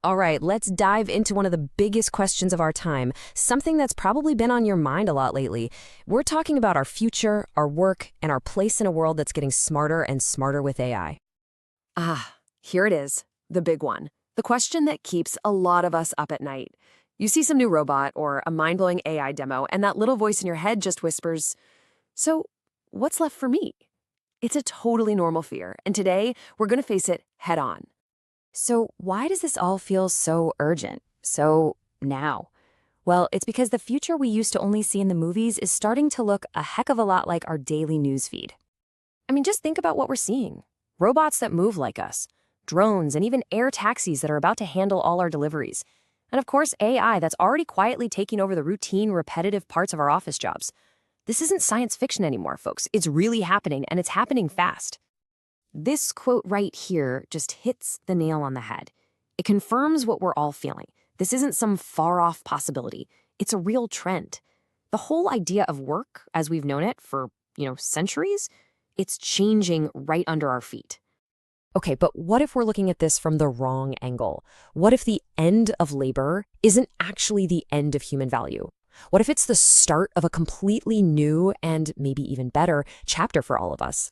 All right, let's dive into one of the biggest questions of our time, something that's probably been on your mind a lot lately. We're talking about our future, our work, and our place in a world that's getting smarter and smarter with AI. Here it is, the big one. The question that keeps a lot of us up at night. You see some new robot or a mind-blowing AI demo, and that little voice in your head just whispers, "So, what's left for me?" It's a totally normal fear, and today we're going to face it head on. So, why does this all feel so urgent? So, now? Well, it's because the future we used to only see in the movies is starting to look a heck of a lot like our daily news feed. I mean, just think about what we're seeing. Robots that move like us, drones, and even air taxis that are about to handle all our deliveries. And of course, AI that's already quietly taking over the routine, repetitive parts of our office jobs. This isn't science fiction anymore, folks. It's really happening, and it's happening fast. This quote right here just hits the nail on the head. It confirms what we're all feeling. This isn't some far-off possibility. It's a real trend. The whole idea of work, as we've known it for, centuries, it's changing right under our feet. Okay, but what if we're looking at this from the wrong angle? What if the end of labor isn't actually the end of human value? What if it's the start of a completely new and maybe even better chapter for all of us?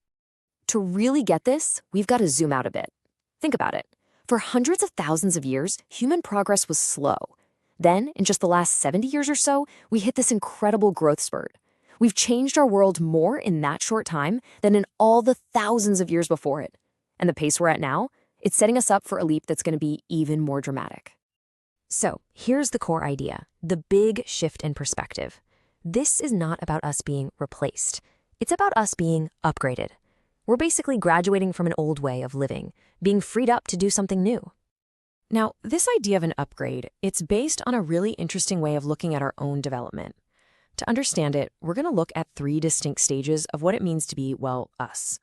To really get this, we've got to zoom out a bit. Think about it. For hundreds of thousands of years, human progress was slow. Then, in just the last 70 years or so, we hit this incredible growth spurt. We've changed our world more in that short time than in all the thousands of years before it. And the pace we're at now, it's setting us up for a leap that's going to be even more dramatic. So, here's the core idea, the big shift in perspective. This is not about us being replaced. It's about us being upgraded. We're basically graduating from an old way of living, being freed up to do something new. Now, this idea of an upgrade, it's based on a really interesting way of looking at our own development. To understand it, we're going to look at 3 distinct stages of what it means to be, us.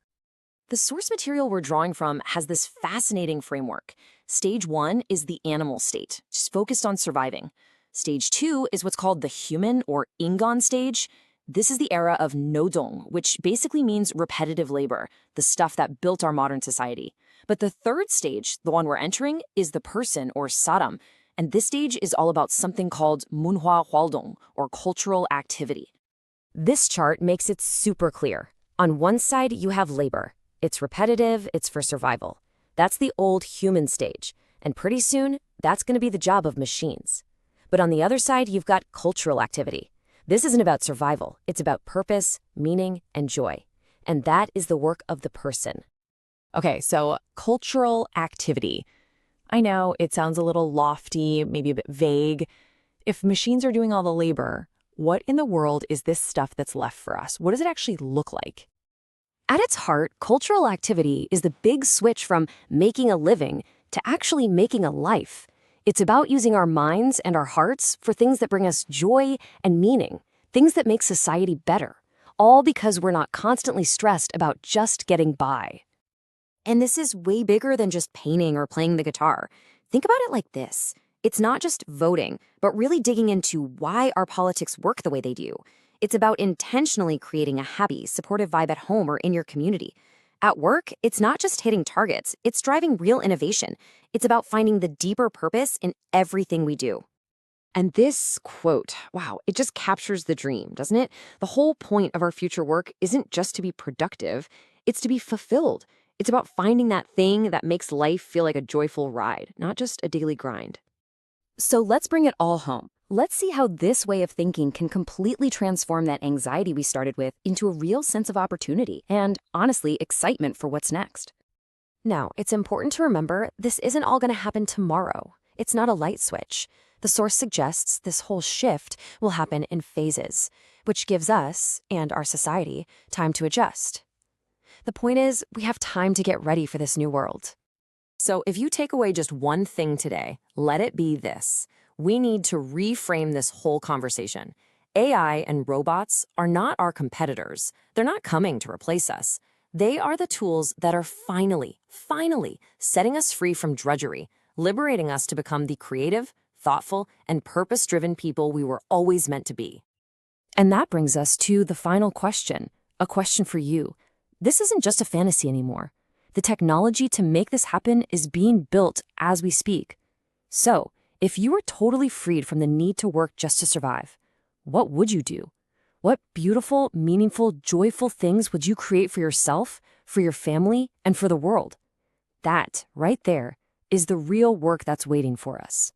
The source material we're drawing from has this fascinating framework. Stage 1 is the animal state, just focused on surviving. Stage 2 is what's called the human or Ingan stage. This is the era of nodong, which basically means repetitive labor, the stuff that built our modern society. But the third stage, the one we're entering, is the person or saram, and this stage is all about something called munhwa hwaldong, or cultural activity. This chart makes it super clear. On one side, you have labor. It's repetitive, it's for survival. That's the old human stage, and pretty soon, that's going to be the job of machines. But on the other side, you've got cultural activity. This isn't about survival, it's about purpose, meaning, and joy. And that is the work of the person. Okay, so cultural activity. I know it sounds a little lofty, maybe a bit vague. If machines are doing all the labor, what in the world is this stuff that's left for us? What does it actually look like? At its heart, cultural activity is the big switch from making a living to actually making a life. It's about using our minds and our hearts for things that bring us joy and meaning, things that make society better, all because we're not constantly stressed about just getting by. And this is way bigger than just painting or playing the guitar. Think about it like this. It's not just voting, but really digging into why our politics work the way they do. It's about intentionally creating a happy, supportive vibe at home or in your community. At work, it's not just hitting targets, it's driving real innovation. It's about finding the deeper purpose in everything we do. And this quote, wow, it just captures the dream, doesn't it? The whole point of our future work isn't just to be productive, it's to be fulfilled. It's about finding that thing that makes life feel like a joyful ride, not just a daily grind. So let's bring it all home. Let's see how this way of thinking can completely transform that anxiety we started with into a real sense of opportunity and, honestly, excitement for what's next. Now, it's important to remember this isn't all going to happen tomorrow. It's not a light switch. The source suggests this whole shift will happen in phases, which gives us, and our society, time to adjust. The point is, we have time to get ready for this new world. So if you take away just one thing today, let it be this. We need to reframe this whole conversation. AI and robots are not our competitors. They're not coming to replace us. They are the tools that are finally setting us free from drudgery, liberating us to become the creative, thoughtful, and purpose-driven people we were always meant to be. And that brings us to the final question, a question for you. This isn't just a fantasy anymore. The technology to make this happen is being built as we speak. So, if you were totally freed from the need to work just to survive, what would you do? What beautiful, meaningful, joyful things would you create for yourself, for your family, and for the world? That, right there, is the real work that's waiting for us.